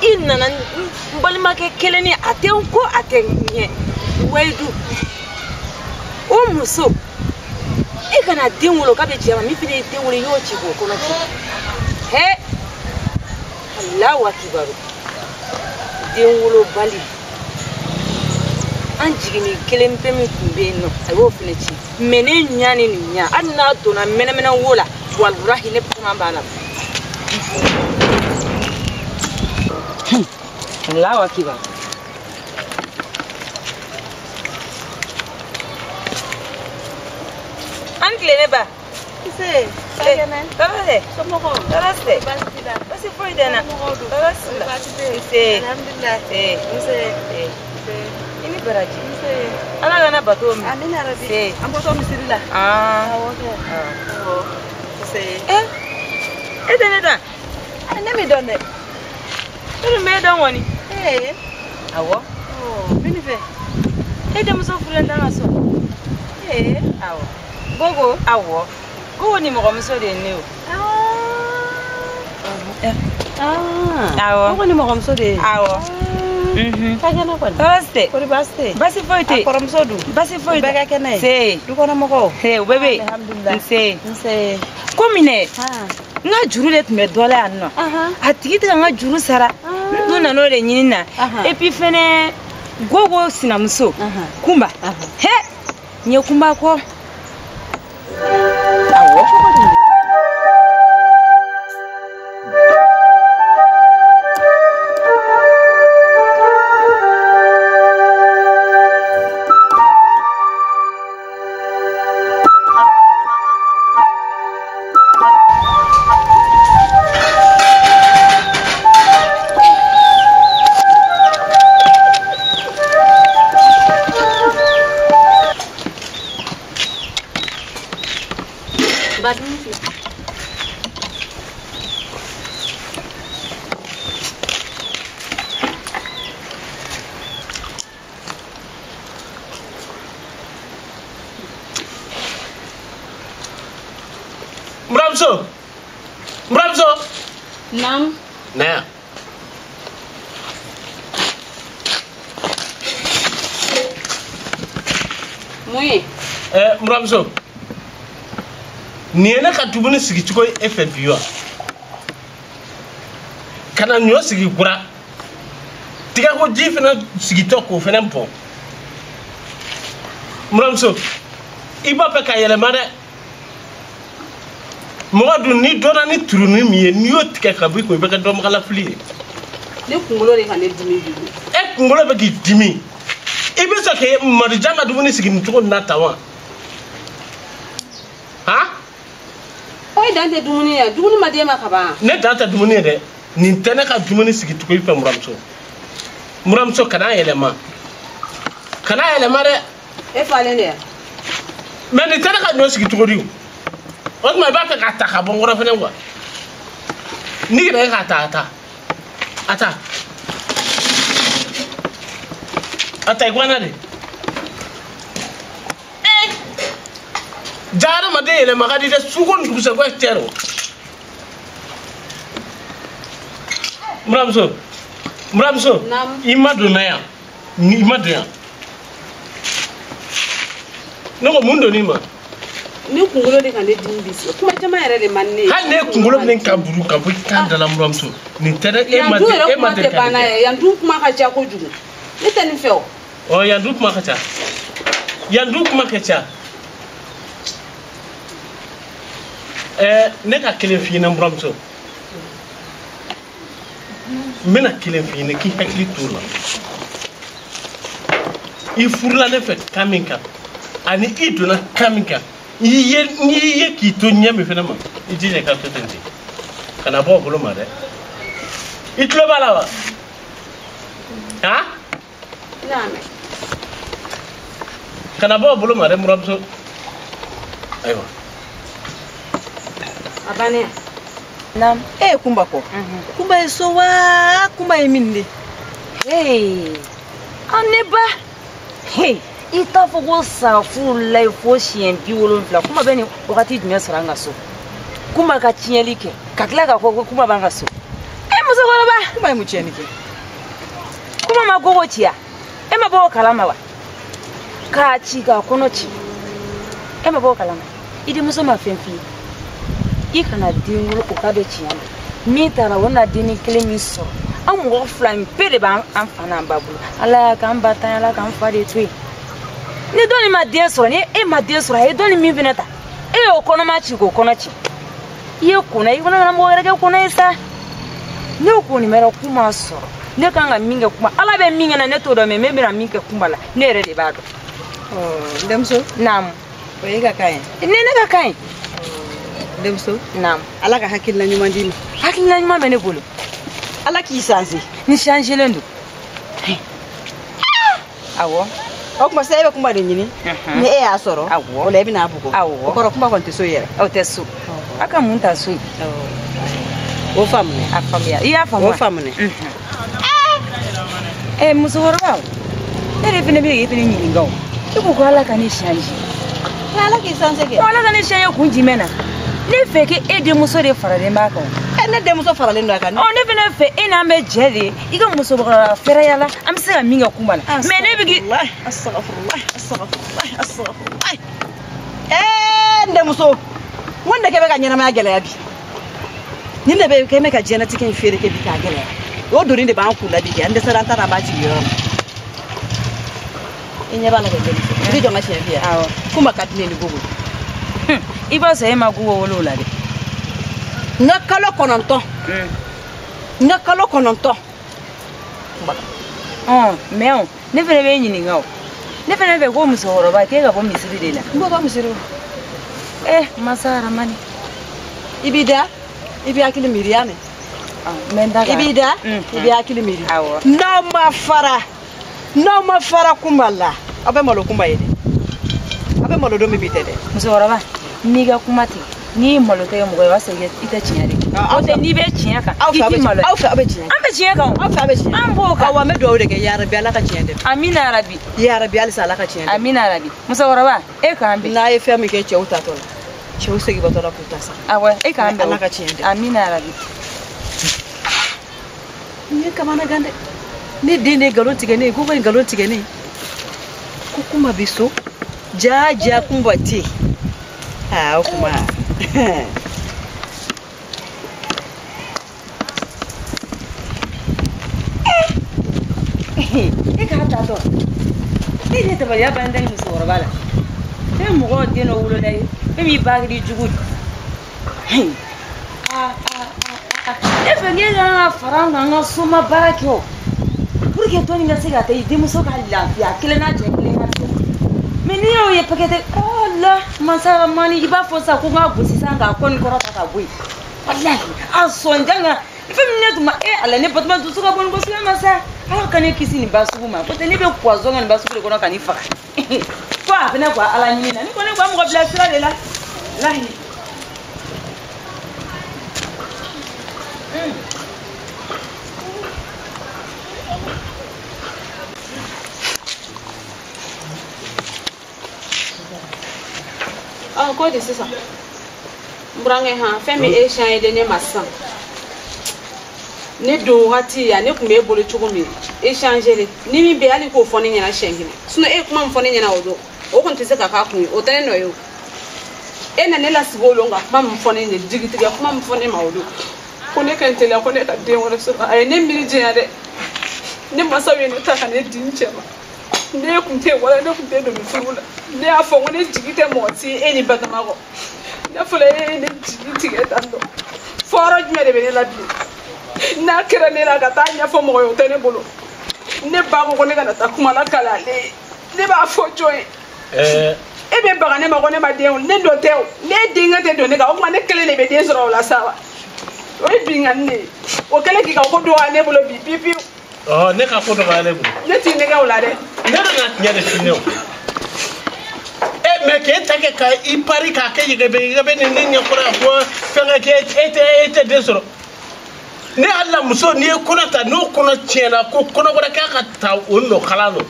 Inna balima ke keleni aten ko aten nye waidu o muso e kana dinwulo ka be jema mi fini dinwulo yo chi ko kono he Allahu akbar dinwulo bali anjigini kelen pemi tumbe no ayo fini chi mene nyani ni nya anna dona mena wola wallahi ne puma bala Allahu akbar Angle ne ba se sagenen tabaze somoko tabaze basi foi dena tabaze se alhamdulillah se ini baraji se ala gana batom amina rabbi se amboto misilla se edene da ane mi donne Uru me don woni awo bini fe dem so furenda ngaso awo gogo awo go ni mo komso de ne o awo go ni mo komso de awo kagana ko baste ko baste basi foite koromso du basi foite baga kene se du ko na mo ko bebe alhamdulillah se komine nga juru le tme dole anno atiki nga juru sara nuna no le nyina et puis fene gogo sinamso kumba he nye kumba ko awo Mramso Nam Na Mui Mramso Niena katubuni sigi chiko FFU kana nyo sigi kura tiga ko jifena sigi toko fena mpo Mramso iba pe ka yele mare Modu ni dona ni turuni mi ni yotika kabi ko be ka dom kala fli ne kungolo re kane dimi kungolo be ki dimi ibe so ke marjanga dumuni sigin to na tawa ha oy dante dumuni ya dumuni madema kaba ne dante dumuni de ni tane ka dumuni sigin to ko ife muramso kana elema de e fale ne mais ni tara ka no sigi tugori o ma ba ka ta ka bon ngora fene wa ni ga ka ta ata igwana de jara ma de ele magadi de sugon du se ko tero Mramso Nam. Imadunaya Noko mundo ni ma ni kungulo de kan de dimbisi kuma jama yɛrɛ de man ne ha ne kungulo min ka buru ka bo kan dala Mramso ni tere de bana yan du kuma ka ja ko jugu ne tɛ nin fɛ o yan du kuma ka ca ne ka kelen fi na Mramso mena kelen fi ne ki hakli tourna I furla ne fait kaminka ani iduna kaminka ye ki to nyame fenama idine ka to tente kana bo bolo mare itlo bala wa ha name kana bo bolo mare Mramso aywa abane Nam. Kumba ko. Kumba eso wa kumba eminde. Hey. Aneba. Hey. Ita fogo sa fu lai fo sien bi wolon fla. Kuma beni wakati dunya saranga so. Kuma ka tielike. Kakla ka ko kuma banga so. Muso ko ba. Kumba mu tielike. Kuma ma gogo tia. Ma bo kalama wa. Ka chi ga kono chi. Ma bo kalama. Idi muso ma femfi. Ikana dingu ukado chiana mitara wona dini klemi so amu flan pede ba amfana babulu ala kan batan ala kan fade tui ni doni ma de so ni ma de so e doni mi vinata o kono ma chi ko kono chi ye kuna ikona na mo rege kuna isa ne ko ni mera kuma so ne kanga minga kuma ala be minga na neto do me mebira minga kumbala ne re de bado Ndemso nam o ye ka kain ne ka kain Ndemso nam ala ka hakil na nyuma dini hakil na nyuma mene bolo ala ki sansi ni changer lendo awo o kuma sai be kuma de nyini ni ya soro o le bi na bugo awo ko ro kuma kon te so yere o te so aka munta so o famne a famia iya famwa o famne muso worba ere fene bi yete ni ngaw ko ala ka ni changer ala ki sansi ke ala ka ni changer kunji mena ne fe ke de muso de farale mbaka ne de muso farale ndo aka ne fene fe ina me jeli iga muso bakara fera yala am se minga kumbana me ne bigi astaghfirullah de muso wanda ke be ka nyana ma gele abi ni ne be ke me ka jena tiken fere ke bi ka gele o dori de ba an kula bi ke ande saranta na ba ti yo inya bala ke gele bi jonga chefia awo kuma ka tine ni gogo iba se ma guwo wolo la de nakalo kononto meo ne fene be nyini ngaw ne fene be go muso horoba ke ga bo misiri de la mbo ga misiri masara mani ibida ibi akili miriane mendaga ibida ibi akili miri awo no ma fara kumbala abe malo kumba yede abe malo do mi bitede muso horoba ni ga kumati ni malo te mo ga wasa ita chinyari o te ni be chinyaka kiti malo au fa abe chinyaka ambe chinyaka au fa abe chinyaka ambo ka awa me do de ke ya rabbi ala ka chinyande amina rabbi ya rabbi ala sala ka chinyande amina rabbi muso horoba ka ambe na ye fami ke cheuta tola cheu segi batola putasa awa ka ambe ala ka chinyande amina rabbi ni kama na gande ni dinde galon tigene ko ban galon tigene ko kuma biso ja kumbati kuma ka ta to ni te ba ya ban dan muso warbala sai mu go deno wulo dai mi bagri jugu fenge na faranga nga suma barakyo porque to ninga siga te dimu so kala ya kilena je kilena meni yo ye pakete Allah masara mani iba fosa ko nga busi sanga kon ko rata ka bui wallahi asonjanga femne tuma ala ne patma tu suka bon bosi masa ala kane kisi ni basu ma ko te ne be poison ni basu ko na kanifa Quoi, venez voir à la nuit. Nous connaissons mon blessure de là. Là. Ah, quoi de c'est ça? Brangue ha, fais mes échanges de ne massan. Ne do hati ya ne kumbe bolo chukumi échanger ni mi be ali ko foni nyana shengine. Suno e kuma mfoni nyana odo. O kon tise ka ku o tane no yo. E na ne la sibolo nga kuma mfoni ne digitiga kuma mfoni ma odo. Ko ne kan tele ko ne ka de wala so ay ne mi je ade. Ne masawe ne ta kan e dinchema. Ne kunte wala ne kunte do mi furula. Ne afo ne digite mo ti e ni bagamago. Ne fole ne digite tando. Foro jmere be ne la bi. Na kira ne la gata nya fo mo yo tene bolo ne ba ko ne kana ta kuma la kala ne ba fo joy e be ba ne ma ko ne ma de ne do te ne dinga te do ne ga o ma ne kele ne be de soro la sawa o bi ngane o kele ki ka ko do ne bolo bi pipi oh ne ka ko do ba le bolo ne ti ne ga wala de ne do na nya de tineo e me ke ta ke ka I pari ka ke ge be ne nya ko ra ko fe nga ke ete de soro ne alla muso ni kuna ta no kuna chena ko kuna gora ka ta onno khalalo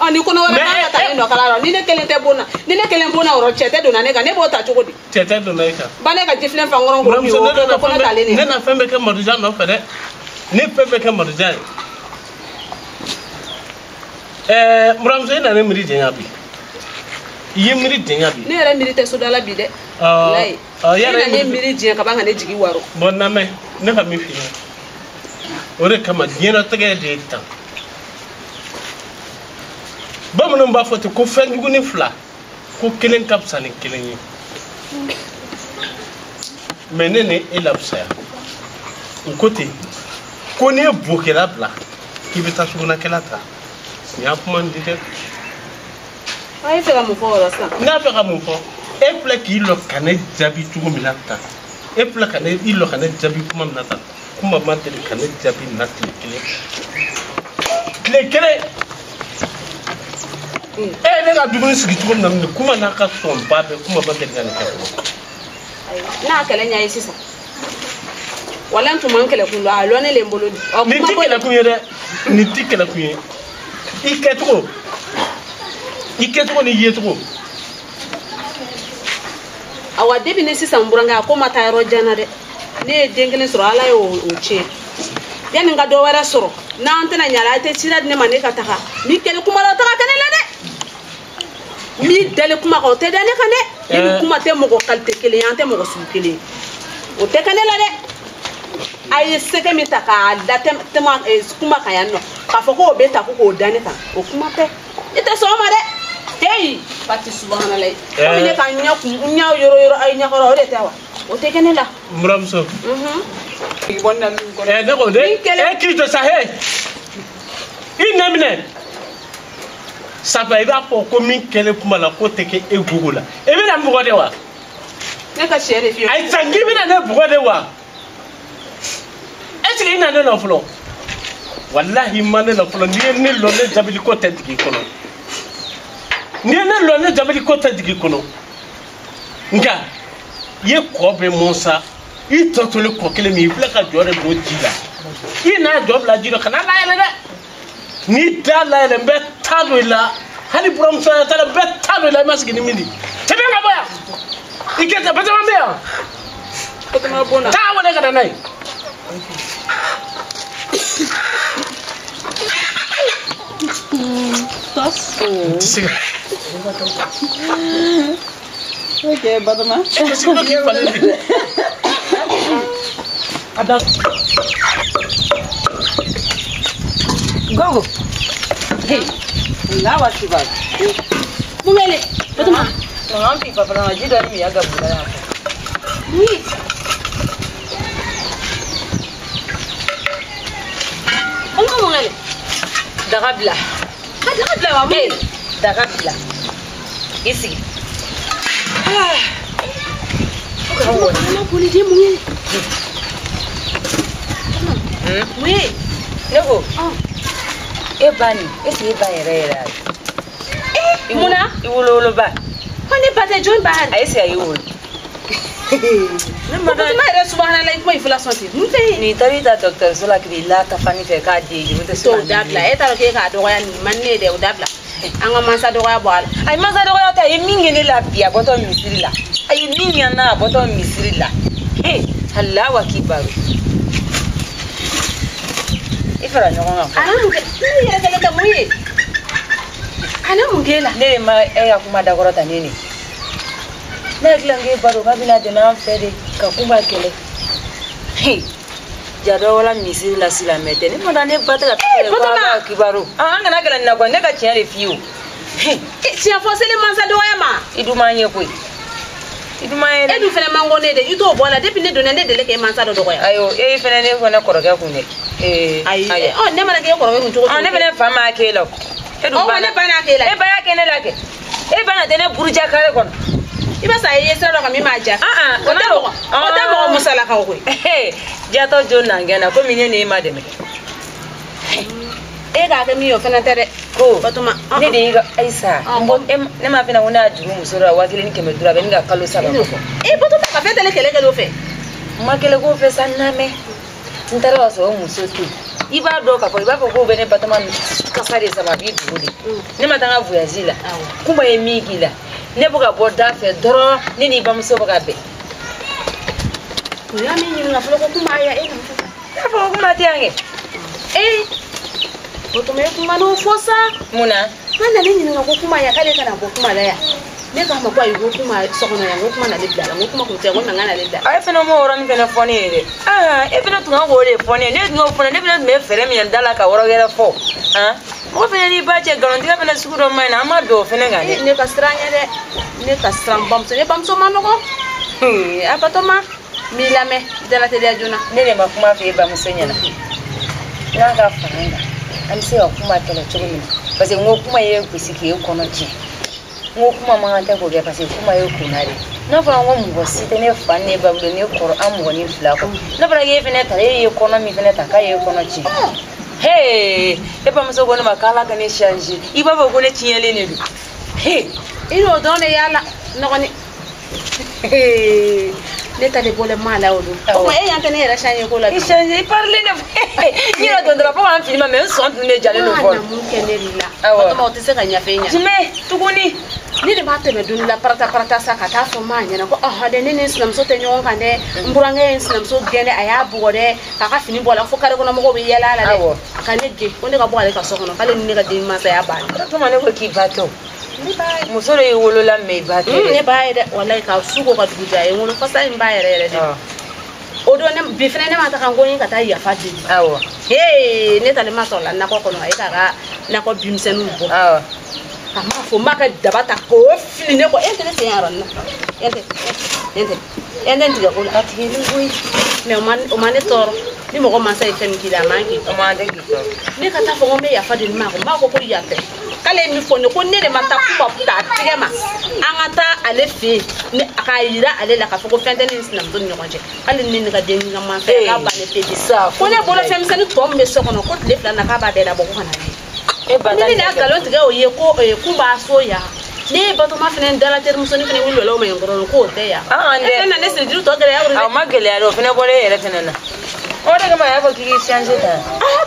ani kuna wala ka ta no khalalo ni ne kelen te bona ni ne kelen bona oro chete do na ne ga ne bota chugodi chete do na ka ba ne ga jiflen fa ngoro ngoro mi o ko na ta le ne na fembe ke moduja no fede ni fembe ke moduja muramso ina ne miri jenya bi yi miri jenya bi ne re miri te so dala bi de lai ya ne miri jenya ka banga ne jigi waro bon na me ne ka mi fi ore kama diena tege de tan bamuno ba foti ko fengu ni fla ko kelen kapsa ni kelen yi menene elapsa o côté ko ne bokela bla ki beta suguna kelata ya kuma ndite ay fera mo fo rasa na fera mo fo e pla ki lo kané jabi tugo milata e pla kané ilo kané jabi kuma nata kuma mate kané jabi nati kle e ne ga dugun sigi tugo namne kuma na ka son babe kuma ba de ngane ka na kala nya yisisa wala ntu man kala kun lo alo ne le mbolo ni tikela kunye de ni tikela kunye iketugo ni yetugo awa debi ne sisa mburanga ko mata ro jana de ne dengene soro ala yo o che yani nga do wara soro na antena nyala te tira ne mane ka taka ni kele kuma la taka kene la de mi dele kuma ko te dele kane ni kuma te mo ko kalte kele yante mo ko su kele o te kane la de ay seke mi taka da tema kuma kayanno ka foko beta ko dane ka o kuma te ite so ma de hey pati subhanallah ko ni ka nya yoro ay nya ko de tawa o te kane la muramso ibonna ko de ko de e ki to sa he inemne sapa iba ko min kele kuma la ko te ke e gugula e bi na mbugo de wa ne ka chere fi ay tangi bi na ne bugo de wa est-ce que ina ne no flo wallahi man ne no flo ni lo ne jabili ko tedigi kono ni ne lo ne jabili ko tedigi kono nga ye ko be monsa I totole ko kele mi fle ka jore bo jila ina job la jiro kana la ele de ni dala ele be talo la hali brom sa tala be talo la masigi ni mindi tebe nga boya ikete bete ma beya ko ma bona ta wala ka danai tos okay badama ada gogo hey ngawa siba mungele badama ngampi papa na jida ni yaga bulaya ni mungele dagabla wa mungele dagabla isi Ana boleh dia mungil. Nego. Ebani, esi eba era. Muna? Iwolo ba. Hani bate John Bahar. Ai sai iwolo. Ma yɛrɛ subhanallah kuma inflation ti mun fɛ ni tari ta docteur Sola kiri la ka fani fɛ k'a di je te so dabla e t'a dɔn k'e k'a dɔgɔya ni man ne de o dabla an ka mansa dɔgɔya bɔ a la ai mansa dɔgɔya ta ye min kɛ ne la bi a bɔtɔ misiri la a ye min ɲa na a bɔtɔ misiri la Allahu akbar i fara ɲɔgɔn kan ana mun kɛ ne yɛrɛ kɛlɛ ka mun ye ana mun kɛ la ne ma e ya kuma da kɔrɔta ne ne ne glange baro ka bina de na fere ka kuma kele jado wala misiri la sila mete ne mo da ne bata ka fere ba kibaro an kana kala na ko ne ka tiare fiu si afo sele mansa do yama iduma nye ko iduma ye edu fene mango ne de ito bola depuis ne do ne de le ke mansa do ko ya ayo e fene ne ko ne koroga ku ne ayi oh ne mara ke koroga ku to ne fene fama ke lo edu ba ne bana ke la e ba ya ke ne la ke e bana de ne burja kare kono iba sa ye sira ka mi ma ja o ta mo musala ka ko ja to jonna ngena ko mine ne ma de me e ga mi yo fana tere ko batuma ne de ga aisa mbo ne ma fina wona juru musura wa kile ni keme dura be ni ga kalo saba ko e batuma ka fe tele kele do fe ma kele ko fe saname ntara so musotu iba do ka ko iba ko be ne batuma kasare sama bi dudi ne ma tanga voyage la kuma e mi gila ne buga boda fe doro ne ni ba muso buga be ya mi ni na flo ko kuma ya e na fo kuma tiange to me kuma no fosa muna kana ni ni ko kuma ya kale kana ko kuma da ya ne ka ma ko ayi ko kuma sokono ya ko kuma na lebla ko kuma ko te ko na ngana lebla ay fena mo ron fena foni de e fena tunga go le foni ne ngo fona ne fena me fere mi ndala ka woro gele fo mo fena ni ba che garanti ka fena sukuro mai na ma do fena ga ne ka stranya de ne ka stram bam so manoko apatoma milame de la tele ajuna ne ma kuma fe ba musenya na ga fanga am se kuma tele chugumi parce ngo kuma ye kusiki ko no chi ngo kuma mangata go ga parce kuma ye kunare na fara ngo mbo site ne fanne ba bdo ne koro am go ni flako na fara ye fene tare ye kono mi fene ta kai ye kono chi e ba mso go ne makala ka ne change iba ba go ne chinyele ne du ino donne yala no ni ne tale bole mala odu o e yante ne era change ko la change parle ne ni no dondra po an filma men so ne jale no vol mun keneri la o mo te se ka nya fenya jime tuguni ni de mate me dun la parata sa ka ta fo manya na ko de ne sinam so te nyon kan de mburange sinam so gene aya bugo de ka ka fini bola fo kare ko na mo ko be yela la de ka ne je ko ne ka bola ka so kono kale ni ka de ma sa ya ba to ma ne ko ki bato ni ba musoro e wolo la me bato ne ba ide wallahi ka suko ka duja e wono fasa in ba yere de odo ne bi fene ne ma ta kan goyin ka ta ya fadi ne tale ma so la na ko kono e ka na ko bimsenu bo kama fo maka dabata ko fili ne ko ente se yaran na ente ndiga ko la tini ngui me o man toro ni mo ko man sai fem kila mangi o man de gito ne ka ta fo me ya fadi ma ko ya te kale mi fo ne ko ne de mata ku ta tige ma angata ale fi ne aka yira ale la ka fo ko fente ni sinam don nyonje kale ni ni ka de ni ma fe ka ba ne te bisa ko ne bolo fem seni to me so kono ko le fla na ka ba de da bo ko kana ni na galon tiga o ye ko kumba soya ne bato ma fene dala ter musoni fene wilo lo me ngoro ko te ya ande na ne se diru to gele ya ma gele ya ro fene bole yere fene na o de ma ya ko ki change ta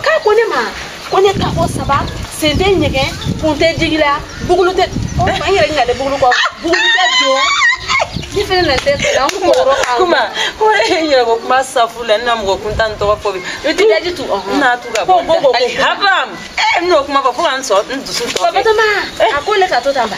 ka ko ne ma ko ne ka ko saba se de nyege ko te digila bugulu te o ma yere ngade bugulu ko bugulu te jo ni fene na te la ko ro kuma ko re yere ko kuma safula na mo ko tan to ko bi ti daji tu na tu ga bo habam no kuma ba fu an so ndusu to ba to ma akole ka to tamba